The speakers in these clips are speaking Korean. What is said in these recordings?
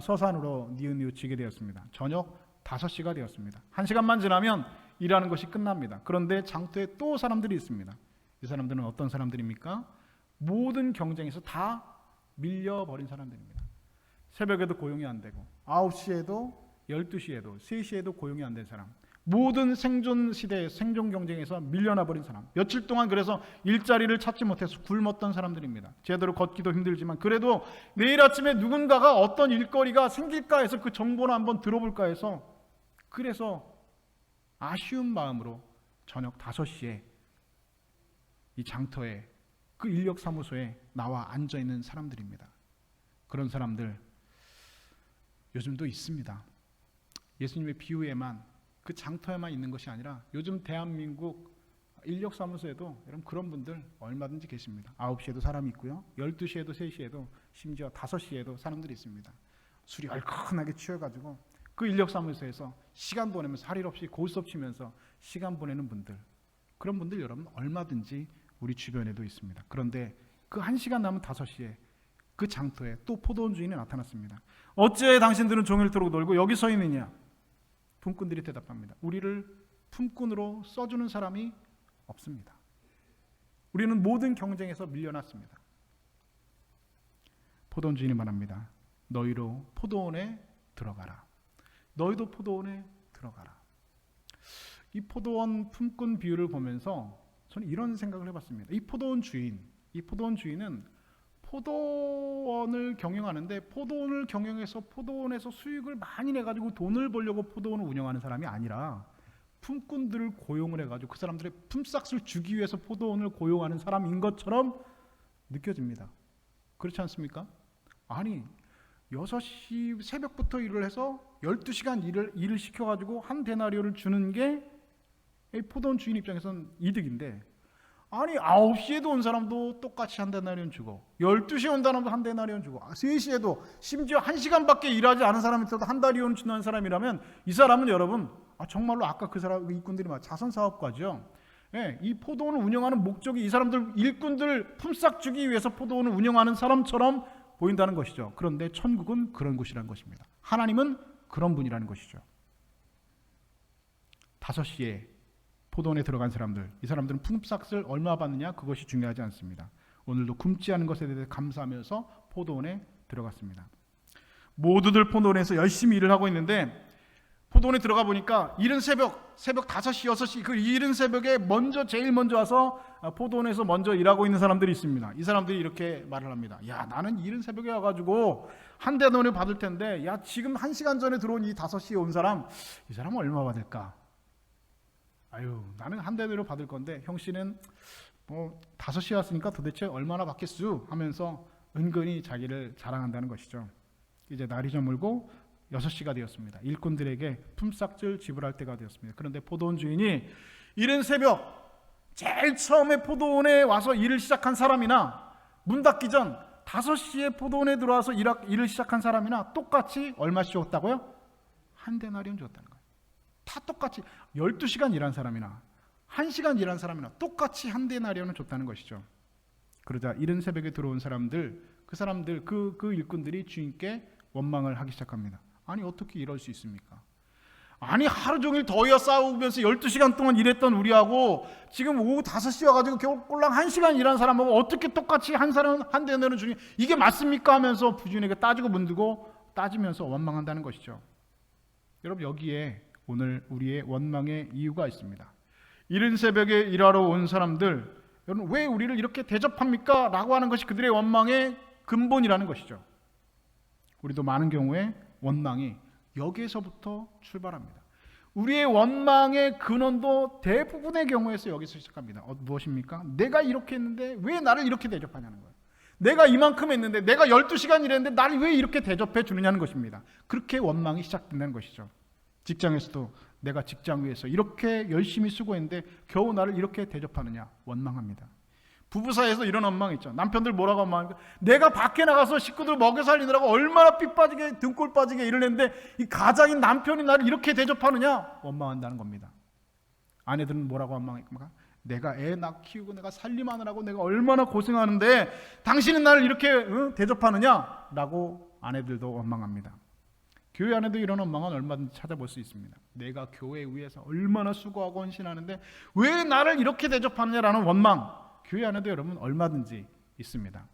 서산으로 뉘우치게 되었습니다. 저녁 5시가 되었습니다. 1시간만 지나면 일하는 것이 끝납니다. 그런데 장터에 또 사람들이 있습니다. 이 사람들은 어떤 사람들입니까? 모든 경쟁에서 다 밀려버린 사람들입니다. 새벽에도 고용이 안 되고 9시에도 12시에도 3시에도 고용이 안 된 사람, 모든 생존 시대에 생존 경쟁에서 밀려나 버린 사람, 며칠 동안 그래서 일자리를 찾지 못해서 굶었던 사람들입니다. 제대로 걷기도 힘들지만 그래도 내일 아침에 누군가가 어떤 일거리가 생길까 해서 그 정보를 한번 들어볼까 해서, 그래서 아쉬운 마음으로 저녁 5시에 이 장터에 그 인력사무소에 나와 앉아있는 사람들입니다. 그런 사람들 요즘도 있습니다. 예수님의 비유에만, 그 장터에만 있는 것이 아니라 요즘 대한민국 인력사무소에도 여러분 그런 분들 얼마든지 계십니다. 9시에도 사람이 있고요, 12시에도 3시에도 심지어 5시에도 사람들이 있습니다. 술이 얼큰하게 취해가지고 그 인력사무소에서 시간 보내면서 할 일 없이 고스톱 치면서 시간 보내는 분들, 그런 분들 여러분 얼마든지 우리 주변에도 있습니다. 그런데 그 1시간 남은 5시에 그 장터에 또 포도원 주인이 나타났습니다. 어째 당신들은 종일토록 놀고 여기 서 있느냐? 품꾼들이 대답합니다. 우리를 품꾼으로 써주는 사람이 없습니다. 우리는 모든 경쟁에서 밀려났습니다. 포도원 주인이 말합니다. 너희로 포도원에 들어가라. 너희도 포도원에 들어가라. 이 포도원 품꾼 비유를 보면서 저는 이런 생각을 해봤습니다. 이 포도원 주인은 포도원을 경영하는데, 포도원을 경영해서 포도원에서 수익을 많이 내가지고 돈을 벌려고 포도원을 운영하는 사람이 아니라 품꾼들을 고용을 해가지고 그 사람들의 품삯을 주기 위해서 포도원을 고용하는 사람인 것처럼 느껴집니다. 그렇지 않습니까? 아니 6시 새벽부터 일을 해서 12시간 일을 시켜가지고 한 데나리온을 주는 게 포도원 주인 입장에서는 이득인데, 아니 9시에도 온 사람도 똑같이 한 데나리온 주고 12시에 온 사람도 한 데나리온 주고 3시에도 심지어 1시간밖에 일하지 않은 사람이 있어도 한 데나리온 주는 사람이라면 이 사람은 여러분 정말로 아까 그 사람 일꾼들이 막 자선사업가죠. 예, 이 포도원을 운영하는 목적이 이 사람들 일꾼들 품삯 주기 위해서 포도원을 운영하는 사람처럼 보인다는 것이죠. 그런데 천국은 그런 곳이라는 것입니다. 하나님은 그런 분이라는 것이죠. 5시에 포도원에 들어간 사람들, 이 사람들은 품삯을 얼마 받느냐 그것이 중요하지 않습니다. 오늘도 굶지 않은 것에 대해 감사하면서 포도원에 들어갔습니다. 모두들 포도원에서 열심히 일을 하고 있는데, 포도원에 들어가 보니까 이른 새벽 5시, 6시 그 이른 새벽에 제일 먼저 와서 포도원에서 먼저 일하고 있는 사람들이 있습니다. 이 사람들이 이렇게 말을 합니다. 야, 나는 이른 새벽에 와가지고 한 대돈을 받을 텐데, 야, 지금 1시간 전에 들어온 이 5시에 온 사람, 이 사람은 얼마 받을까? 아유, 나는 한 대대로 받을 건데 형씨는 5시에 왔으니까 도대체 얼마나 받겠수? 하면서 은근히 자기를 자랑한다는 것이죠. 이제 날이 저물고 6시가 되었습니다. 일꾼들에게 품삯을 지불할 때가 되었습니다. 그런데 포도원 주인이 이른 새벽 제일 처음에 포도원에 와서 일을 시작한 사람이나 문 닫기 전 5시에 포도원에 들어와서 일을 시작한 사람이나 똑같이 얼마씩 줬다고요? 한 데나리온 줬다는 거예요. 다 똑같이 12시간 일한 사람이나 1시간 일한 사람이나 똑같이 한 데나리온을 줬다는 것이죠. 그러자 이른 새벽에 들어온 사람들, 그 일꾼들이 주인께 원망을 하기 시작합니다. 아니 어떻게 이럴 수 있습니까? 아니 하루 종일 더위와 싸우면서 12시간 동안 일했던 우리하고 지금 오후 5시 와가지고 겨우 꼴랑 1시간 일한 사람하고 어떻게 똑같이 한 사람 한 데나리온 주니 이게 맞습니까? 하면서 부주인에게 따지고 문두고 따지면서 원망한다는 것이죠. 여러분 여기에 오늘 우리의 원망의 이유가 있습니다. 이른 새벽에 일하러 온 사람들, 여러분 왜 우리를 이렇게 대접합니까? 라고 하는 것이 그들의 원망의 근본이라는 것이죠. 우리도 많은 경우에 원망이 여기에서부터 출발합니다. 우리의 원망의 근원도 대부분의 경우에서 여기서 시작합니다. 무엇입니까? 내가 이렇게 했는데 왜 나를 이렇게 대접하냐는 거예요. 내가 이만큼 했는데, 내가 12시간 일했는데 나를 왜 이렇게 대접해 주느냐는 것입니다. 그렇게 원망이 시작된다는 것이죠. 직장에서도 내가 직장 위에서 이렇게 열심히 수고했는데 겨우 나를 이렇게 대접하느냐, 원망합니다. 부부 사이에서 이런 원망이 있죠. 남편들 뭐라고 원망합니까? 내가 밖에 나가서 식구들 먹여 살리느라고 얼마나 피 빠지게 등골 빠지게 일을 했는데 이 가장인 남편이 나를 이렇게 대접하느냐, 원망한다는 겁니다. 아내들은 뭐라고 원망합니까? 내가 애 키우고 내가 살림하느라고 내가 얼마나 고생하는데 당신은 나를 이렇게 대접하느냐? 라고 아내들도 원망합니다. 교회 안에도 이런 원망은 얼마든지 찾아볼 수 있습니다. 내가 교회 위해서 얼마나 수고하고 헌신하는데 왜 나를 이렇게 대접하느냐라는 원망, 교회 안에도 여러분 얼마든지 있습니다.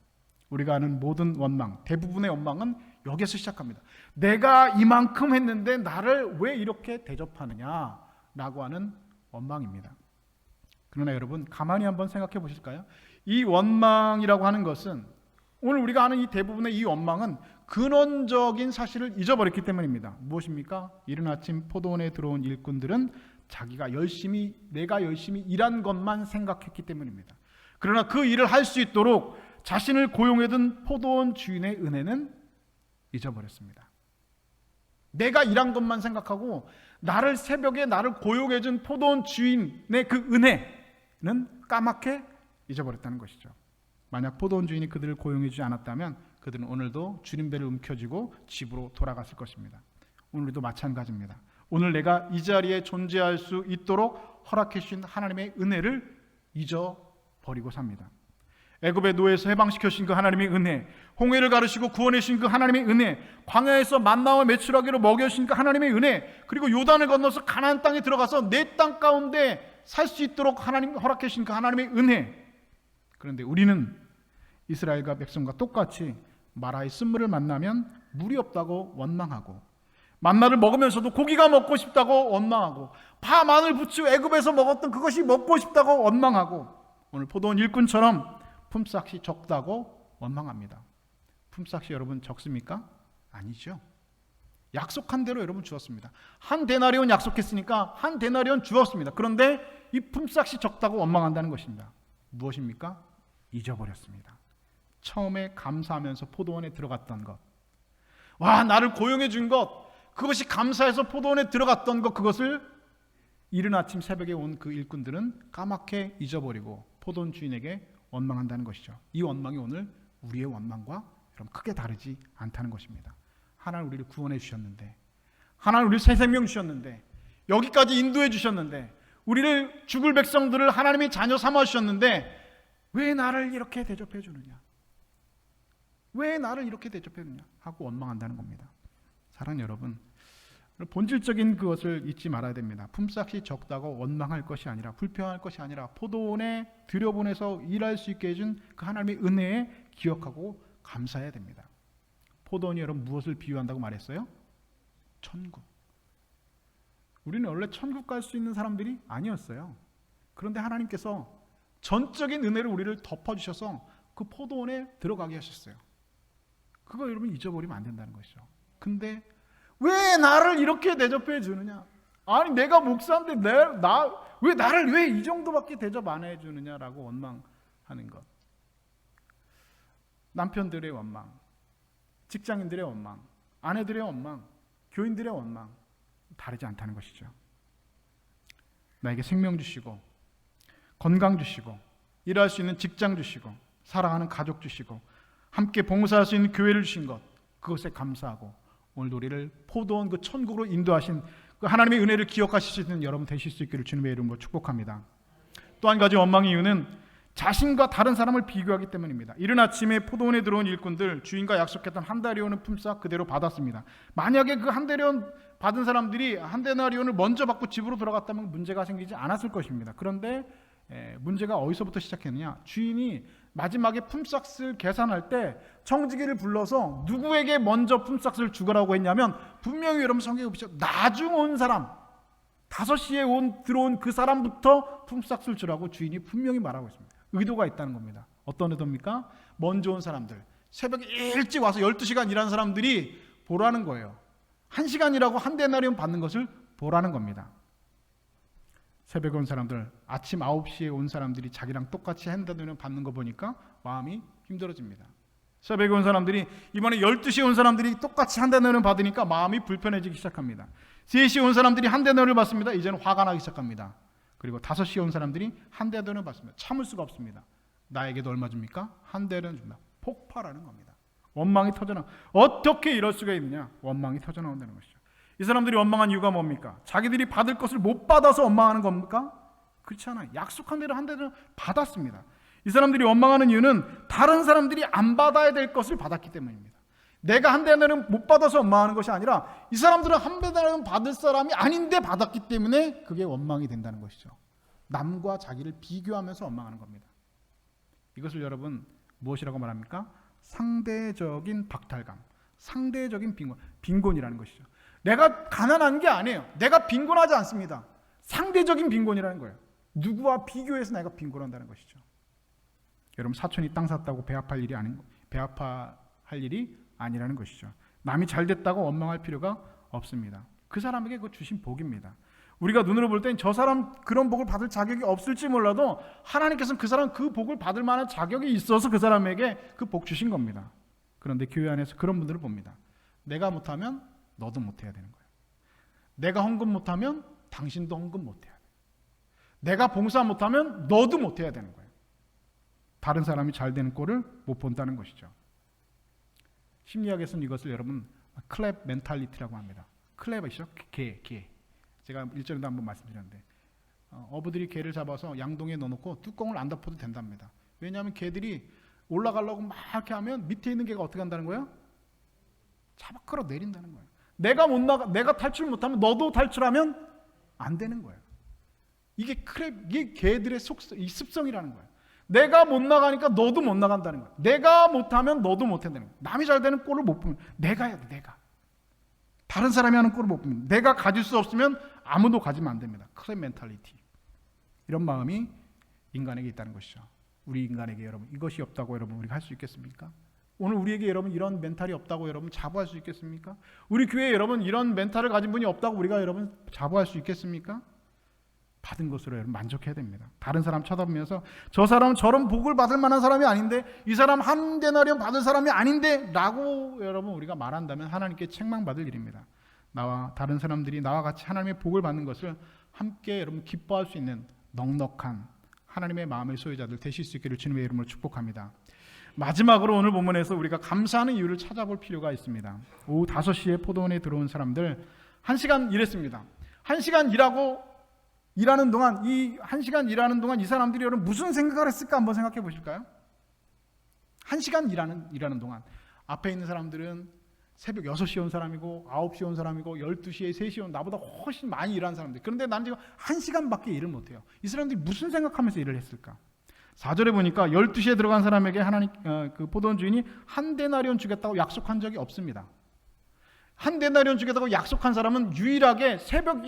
우리가 아는 모든 원망, 대부분의 원망은 여기서 시작합니다. 내가 이만큼 했는데 나를 왜 이렇게 대접하느냐라고 하는 원망입니다. 그러나 여러분 가만히 한번 생각해 보실까요? 이 원망이라고 하는 것은, 오늘 우리가 아는 이 대부분의 이 원망은 근원적인 사실을 잊어버렸기 때문입니다. 무엇입니까? 이른 아침 포도원에 들어온 일꾼들은 내가 열심히 일한 것만 생각했기 때문입니다. 그러나 그 일을 할 수 있도록 자신을 고용해둔 포도원 주인의 은혜는 잊어버렸습니다. 내가 일한 것만 생각하고 새벽에 나를 고용해준 포도원 주인의 그 은혜는 까맣게 잊어버렸다는 것이죠. 만약 포도원 주인이 그들을 고용해주지 않았다면 그들은 오늘도 주님배를 움켜쥐고 집으로 돌아갔을 것입니다. 오늘도 마찬가지입니다. 오늘 내가 이 자리에 존재할 수 있도록 허락해 주신 하나님의 은혜를 잊어버리고 삽니다. 애굽의 노예에서 해방시켜 주신 그 하나님의 은혜, 홍해를 가르시고 구원해 주신 그 하나님의 은혜, 광야에서 만나와 메추라기로 먹여 주신 그 하나님의 은혜, 그리고 요단을 건너서 가나안 땅에 들어가서 내 땅 가운데 살 수 있도록 하나님 허락해 주신 그 하나님의 은혜. 그런데 우리는 이스라엘과 백성과 똑같이 마라의 쓴물을 만나면 물이 없다고 원망하고, 만나를 먹으면서도 고기가 먹고 싶다고 원망하고, 파 마늘 부추 애굽에서 먹었던 그것이 먹고 싶다고 원망하고, 오늘 포도원 일꾼처럼 품삯이 적다고 원망합니다. 품삯이 여러분 적습니까? 아니죠. 약속한 대로 여러분 주었습니다. 한 데나리온 약속했으니까 한 데나리온 주었습니다. 그런데 이 품삯이 적다고 원망한다는 것입니다. 무엇입니까? 잊어버렸습니다. 처음에 감사하면서 포도원에 들어갔던 것, 나를 고용해 준 것, 그것이 감사해서 포도원에 들어갔던 것, 그것을 이른 아침 새벽에 온 그 일꾼들은 까맣게 잊어버리고 포도원 주인에게 원망한다는 것이죠. 이 원망이 오늘 우리의 원망과 여러분 크게 다르지 않다는 것입니다. 하나님 우리를 구원해 주셨는데, 하나님 우리를 새 생명 주셨는데, 여기까지 인도해 주셨는데, 우리를 죽을 백성들을 하나님의 자녀 삼아 주셨는데 왜 나를 이렇게 대접해 주느냐, 왜 나를 이렇게 대접해 주느냐 하고 원망한다는 겁니다. 사랑하는 여러분, 본질적인 그것을 잊지 말아야 됩니다. 품삯이 적다고 원망할 것이 아니라, 불평할 것이 아니라, 포도원에 들여보내서 일할 수 있게 해준 그 하나님의 은혜에 기억하고 감사해야 됩니다. 포도원이 여러분 무엇을 비유한다고 말했어요? 천국. 우리는 원래 천국 갈 수 있는 사람들이 아니었어요. 그런데 하나님께서 전적인 은혜를 우리를 덮어주셔서 그 포도원에 들어가게 하셨어요. 그거 여러분 잊어버리면 안 된다는 것이죠. 근데 왜 나를 이렇게 대접해 주느냐? 아니 내가 목사인데 왜 나를 왜 이 정도밖에 대접 안 해주느냐라고 원망하는 것. 남편들의 원망, 직장인들의 원망, 아내들의 원망, 교인들의 원망 다르지 않다는 것이죠. 나에게 생명 주시고, 건강 주시고, 일할 수 있는 직장 주시고, 사랑하는 가족 주시고, 함께 봉사할 수 있는 교회를 주신 것, 그것에 감사하고 오늘도 우리를 포도원 그 천국으로 인도하신 그 하나님의 은혜를 기억하실 수 있는 여러분 되실 수 있기를 주님의 이름으로 축복합니다. 또 한 가지 원망의 이유는 자신과 다른 사람을 비교하기 때문입니다. 이른 아침에 포도원에 들어온 일꾼들, 주인과 약속했던 한 데나리온의 품삯 그대로 받았습니다. 만약에 그 한 데나리온 받은 사람들이 한 데나리온을 먼저 받고 집으로 돌아갔다면 문제가 생기지 않았을 것입니다. 그런데 문제가 어디서부터 시작했느냐? 주인이 마지막에 품삯을 계산할 때 청지기를 불러서 누구에게 먼저 품삯을 주거라고 했냐면, 분명히 여러분 성경에 보시죠. 나중 온 사람, 5시에 들어온 그 사람부터 품삯을 주라고 주인이 분명히 말하고 있습니다. 의도가 있다는 겁니다. 어떤 의도입니까? 먼저 온 사람들, 새벽에 일찍 와서 12시간 일한 사람들이 보라는 거예요. 1시간이라고 한 데나리온 받는 것을 보라는 겁니다. 새벽에 온 사람들, 아침 9시에 온 사람들이 자기랑 똑같이 한 데나리온 받는 거 보니까 마음이 힘들어집니다. 새벽에 온 사람들이 이번에 12시에 온 사람들이 똑같이 한 데나리온 받으니까 마음이 불편해지기 시작합니다. 3시에 온 사람들이 한 데나리온을 받습니다. 이제는 화가 나기 시작합니다. 그리고 5시에 온 사람들이 한 데나리온을 받습니다. 참을 수가 없습니다. 나에게도 얼마 줍니까? 한 데나리온 줍니다. 폭발하는 겁니다. 원망이 터져나와. 어떻게 이럴 수가 있느냐? 원망이 터져나온다는 것이죠. 이 사람들이 원망한 이유가 뭡니까? 자기들이 받을 것을 못 받아서 원망하는 겁니까? 그렇지 않아요. 약속한 대로 한 대로 받았습니다. 이 사람들이 원망하는 이유는 다른 사람들이 안 받아야 될 것을 받았기 때문입니다. 내가 한 대나리온 못 받아서 원망하는 것이 아니라 이 사람들은 한 대나리온 받을 사람이 아닌데 받았기 때문에 그게 원망이 된다는 것이죠. 남과 자기를 비교하면서 원망하는 겁니다. 이것을 여러분 무엇이라고 말합니까? 상대적인 박탈감, 상대적인 빈곤이라는 것이죠. 내가 가난한 게 아니에요. 내가 빈곤하지 않습니다. 상대적인 빈곤이라는 거예요. 누구와 비교해서 내가 빈곤한다는 것이죠. 여러분, 사촌이 땅 샀다고 배합할 일이 아니라는 것이죠. 남이 잘 됐다고 원망할 필요가 없습니다. 그 사람에게 그 주신 복입니다. 우리가 눈으로 볼 땐 저 사람 그런 복을 받을 자격이 없을지 몰라도 하나님께서는 그 사람 그 복을 받을 만한 자격이 있어서 그 사람에게 그 복 주신 겁니다. 그런데 교회 안에서 그런 분들을 봅니다. 내가 못하면 너도 못해야 되는 거예요. 내가 헌금 못하면 당신도 헌금 못해야 돼요. 내가 봉사 못하면 너도 못해야 되는 거예요. 다른 사람이 잘 되는 꼴을 못 본다는 것이죠. 심리학에서는 이것을 여러분 클랩 멘탈리티라고 합니다. 클랩이죠. 개. 제가 일전에도 한번 말씀드렸는데 어부들이 개를 잡아서 양동이에 넣어놓고 뚜껑을 안 덮어도 된답니다. 왜냐하면 개들이 올라가려고 막 이렇게 하면 밑에 있는 개가 어떻게 한다는 거예요? 잡아 끌어 내린다는 거예요. 내가 탈출 못하면 너도 탈출하면 안 되는 거예요. 이게 개들의 이 습성이라는 거예요. 내가 못 나가니까 너도 못 나간다는 거예요. 내가 못하면 너도 못한다는 거예요. 남이 잘 되는 꼴을 못 보면 내가 해야 돼. 내가. 다른 사람이 하는 꼴을 못 보면 내가 가질 수 없으면 아무도 가지면 안 됩니다. 클랩 멘탈리티. 이런 마음이 인간에게 있다는 것이죠. 우리 인간에게 여러분 이것이 없다고 여러분 우리가 할 수 있겠습니까? 오늘 우리에게 여러분 이런 멘탈이 없다고 여러분 자부할 수 있겠습니까? 우리 교회에 여러분 이런 멘탈을 가진 분이 없다고 우리가 여러분 자부할 수 있겠습니까? 받은 것으로 여러분 만족해야 됩니다. 다른 사람 쳐다보면서 저 사람은 저런 복을 받을 만한 사람이 아닌데 이 사람 한 데나리온 받을 사람이 아닌데 라고 여러분 우리가 말한다면 하나님께 책망받을 일입니다. 나와 다른 사람들이 나와 같이 하나님의 복을 받는 것을 함께 여러분 기뻐할 수 있는 넉넉한 하나님의 마음의 소유자들 되실 수 있기를 주님의 이름으로 축복합니다. 마지막으로 오늘 본문에서 우리가 감사하는 이유를 찾아볼 필요가 있습니다. 오후 5시에 포도원에 들어온 사람들 1시간 일했습니다. 1시간 일하는 동안 이 1시간 일하는 동안 이 사람들이 여러분 무슨 생각을 했을까 한번 생각해 보실까요? 1시간 일하는 동안 앞에 있는 사람들은 새벽 6시에 온 사람이고 9시에 온 사람이고 12시에 3시에 온 나보다 훨씬 많이 일하는 사람들. 그런데 난 지금 1시간밖에 일을 못해요. 이 사람들이 무슨 생각하면서 일을 했을까? 4절에 보니까 12시에 들어간 사람에게 하나님 그 포도원 주인이 한 데나리온 주겠다고 약속한 적이 없습니다. 한 데나리온 주겠다고 약속한 사람은 유일하게 새벽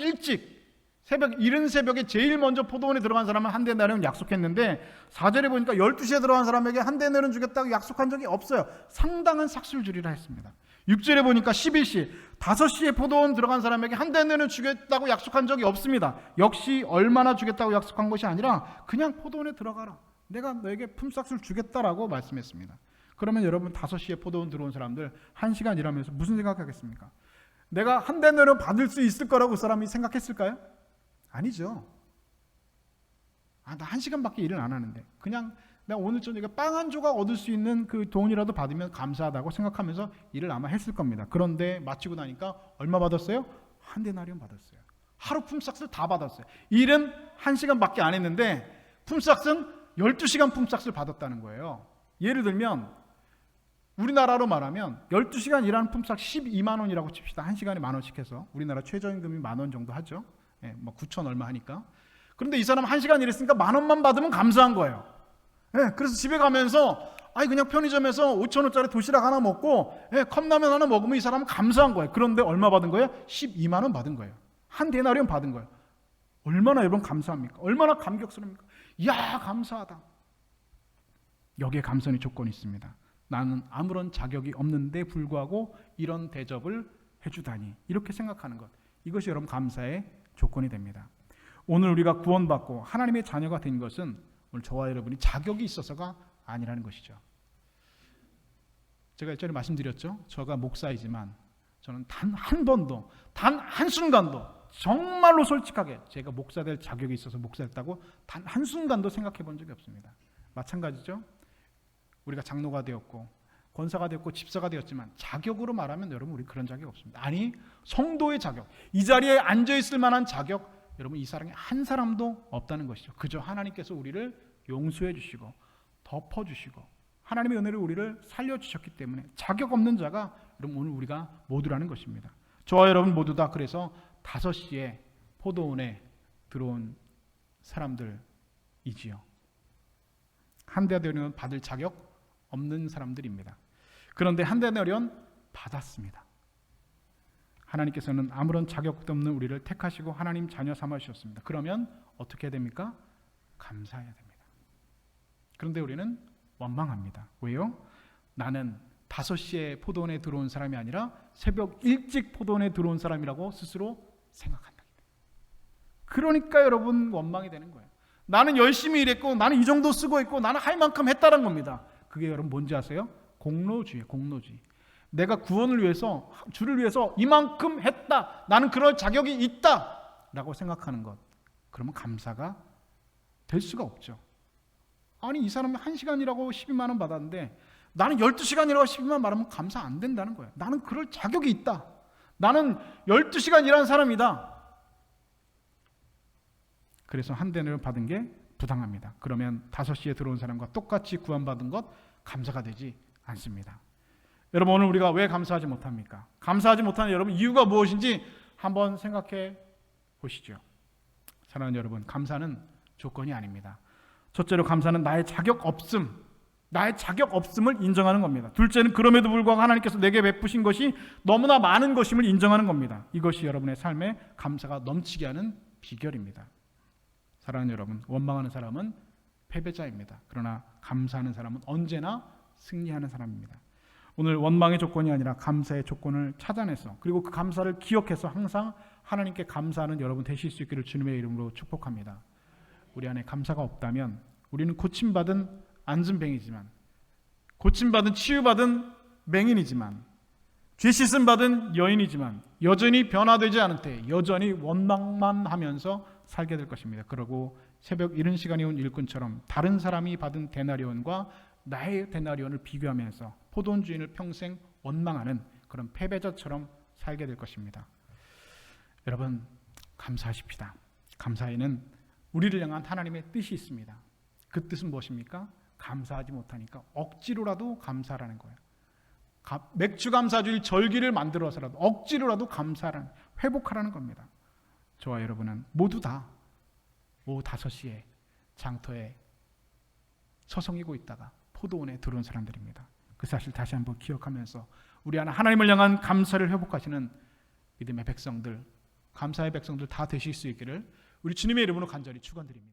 이른 새벽에 제일 먼저 포도원에 들어간 사람은 한 데나리온 약속했는데 4절에 보니까 12시에 들어간 사람에게 한 데나리온 주겠다고 약속한 적이 없어요. 상당한 삭슬 주리라 했습니다. 6절에 보니까 11시 5시에 포도원 들어간 사람에게 한 데나리온 주겠다고 약속한 적이 없습니다. 역시 얼마나 주겠다고 약속한 것이 아니라 그냥 포도원에 들어가라. 내가 너에게 품삯을 주겠다라고 말씀했습니다. 그러면 여러분 5시에 포도원 들어온 사람들 1시간 일하면서 무슨 생각하겠습니까? 내가 한 데나리온 받을 수 있을 거라고 그 사람이 생각했을까요? 아니죠. 나 1시간밖에 일을 안 하는데 그냥 내가 오늘 저녁에 빵 한 조각 얻을 수 있는 그 돈이라도 받으면 감사하다고 생각하면서 일을 아마 했을 겁니다. 그런데 마치고 나니까 얼마 받았어요? 한 데나리온 받았어요. 하루 품삯을 다 받았어요. 일은 1시간밖에 안 했는데 품삯은 12시간 품삯을 받았다는 거예요. 예를 들면 우리나라로 말하면 12시간 일하는 품삯 12만 원이라고 칩시다. 1시간에 1,000원씩 해서 우리나라 최저임금이 10,000원 정도 하죠. 뭐 9천 얼마 하니까. 그런데 이 사람 1시간 일했으니까 10,000원만 받으면 감사한 거예요. 그래서 집에 가면서 그냥 편의점에서 5,000원짜리 도시락 하나 먹고 컵라면 하나 먹으면 이 사람은 감사한 거예요. 그런데 얼마 받은 거예요? 12만 원 받은 거예요. 한 데나리온 받은 거예요. 얼마나 여러분 감사합니까? 얼마나 감격스럽습니까? 이야 감사하다. 여기에 감사의 조건이 있습니다. 나는 아무런 자격이 없는데 불구하고 이런 대접을 해주다니 이렇게 생각하는 것, 이것이 여러분 감사의 조건이 됩니다. 오늘 우리가 구원받고 하나님의 자녀가 된 것은 오늘 저와 여러분이 자격이 있어서가 아니라는 것이죠. 제가 예전에 말씀드렸죠. 저가 목사이지만 저는 단 한 번도 단 한순간도 정말로 솔직하게 제가 목사 될 자격이 있어서 목사했다고 단 한순간도 생각해 본 적이 없습니다. 마찬가지죠. 우리가 장로가 되었고 권사가 되었고 집사가 되었지만 자격으로 말하면 여러분 우리 그런 자격이 없습니다. 아니 성도의 자격, 이 자리에 앉아있을 만한 자격, 여러분 이 사람이 한 사람도 없다는 것이죠. 그저 하나님께서 우리를 용서해 주시고 덮어주시고 하나님의 은혜로 우리를 살려주셨기 때문에 자격 없는 자가 여러분 오늘 우리가 모두라는 것입니다. 저와 여러분 모두 다 그래서 5시에 포도원에 들어온 사람들이지요. 한대대련 받을 자격 없는 사람들입니다. 그런데 한대대련 받았습니다. 하나님께서는 아무런 자격도 없는 우리를 택하시고 하나님 자녀 삼아 주셨습니다. 그러면 어떻게 해야 됩니까? 감사해야 됩니다. 그런데 우리는 원망합니다. 왜요? 나는 5시에 포도원에 들어온 사람이 아니라 새벽 일찍 포도원에 들어온 사람이라고 스스로 생각한다. 그러니까 여러분 원망이 되는 거예요. 나는 열심히 일했고 나는 이 정도 쓰고 있고 나는 할 만큼 했다는 겁니다. 그게 여러분 뭔지 아세요? 공로주의, 공로주의. 내가 구원을 위해서, 주를 위해서 이만큼 했다. 나는 그럴 자격이 있다. 라고 생각하는 것. 그러면 감사가 될 수가 없죠. 아니 이 사람이 1시간 일하고 12만 원 받았는데 나는 12시간 일하고 12만 원 받으면 감사 안 된다는 거예요. 나는 그럴 자격이 있다. 나는 12시간 일한 사람이다. 그래서 한대를 받은 게 부당합니다. 그러면 5시에 들어온 사람과 똑같이 구원받은 것 감사가 되지 않습니다. 여러분 오늘 우리가 왜 감사하지 못합니까? 감사하지 못하는 여러분 이유가 무엇인지 한번 생각해 보시죠. 사랑하는 여러분, 감사는 조건이 아닙니다. 첫째로 감사는 나의 자격 없음을 인정하는 겁니다. 둘째는 그럼에도 불구하고 하나님께서 내게 베푸신 것이 너무나 많은 것임을 인정하는 겁니다. 이것이 여러분의 삶에 감사가 넘치게 하는 비결입니다. 사랑하는 여러분, 원망하는 사람은 패배자입니다. 그러나 감사하는 사람은 언제나 승리하는 사람입니다. 오늘 원망의 조건이 아니라 감사의 조건을 찾아내서 그리고 그 감사를 기억해서 항상 하나님께 감사하는 여러분 되실 수 있기를 주님의 이름으로 축복합니다. 우리 안에 감사가 없다면 우리는 고침받은 안진뱅이지만, 고침받은 치유받은 맹인이지만, 죄 씻음 받은 여인이지만 여전히 변화되지 않은 때 여전히 원망만 하면서 살게 될 것입니다. 그러고 새벽 이른 시간에 온 일꾼처럼 다른 사람이 받은 데나리온과 나의 데나리온을 비교하면서 포도원 주인을 평생 원망하는 그런 패배자처럼 살게 될 것입니다. 여러분 감사하십시다. 감사에는 우리를 향한 하나님의 뜻이 있습니다. 그 뜻은 무엇입니까? 감사하지 못하니까 억지로라도 감사라는 거예요. 맥주 감사주일 절기를 만들어서라도 억지로라도 감사라는, 회복하라는 겁니다. 저와 여러분은 모두 다 오후 5시에 장터에 서성이고 있다가 포도원에 들어온 사람들입니다. 그 사실 다시 한번 기억하면서 우리 안에 하나님을 향한 감사를 회복하시는 믿음의 백성들, 감사의 백성들 다 되실 수 있기를 우리 주님의 이름으로 간절히 축원드립니다.